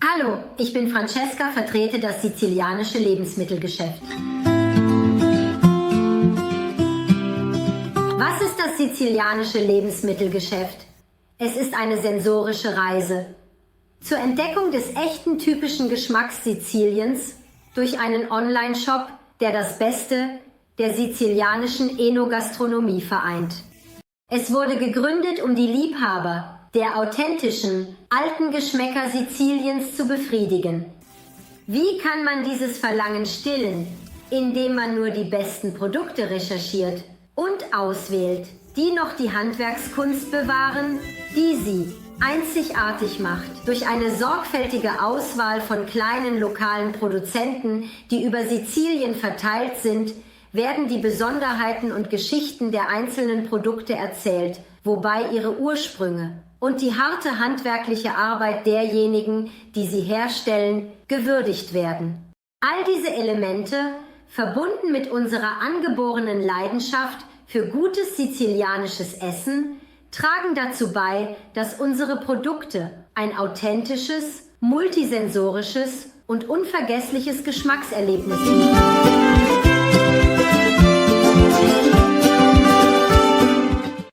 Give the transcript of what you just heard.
Hallo, ich bin Francesca, vertrete das sizilianische Lebensmittelgeschäft. Was ist das sizilianische Lebensmittelgeschäft? Es ist eine sensorische Reise zur Entdeckung des echten typischen Geschmacks Siziliens durch einen Online-Shop, der das Beste der sizilianischen Enogastronomie vereint. Es wurde gegründet, um die Liebhaber der authentischen, alten Geschmäcker Siziliens zu befriedigen. Wie kann man dieses Verlangen stillen? Indem man nur die besten Produkte recherchiert und auswählt, die noch die Handwerkskunst bewahren, die sie einzigartig macht. Durch eine sorgfältige Auswahl von kleinen lokalen Produzenten, die über Sizilien verteilt sind, werden die Besonderheiten und Geschichten der einzelnen Produkte erzählt, wobei ihre Ursprünge und die harte handwerkliche Arbeit derjenigen, die sie herstellen, gewürdigt werden. All diese Elemente, verbunden mit unserer angeborenen Leidenschaft für gutes sizilianisches Essen, tragen dazu bei, dass unsere Produkte ein authentisches, multisensorisches und unvergessliches Geschmackserlebnis bieten.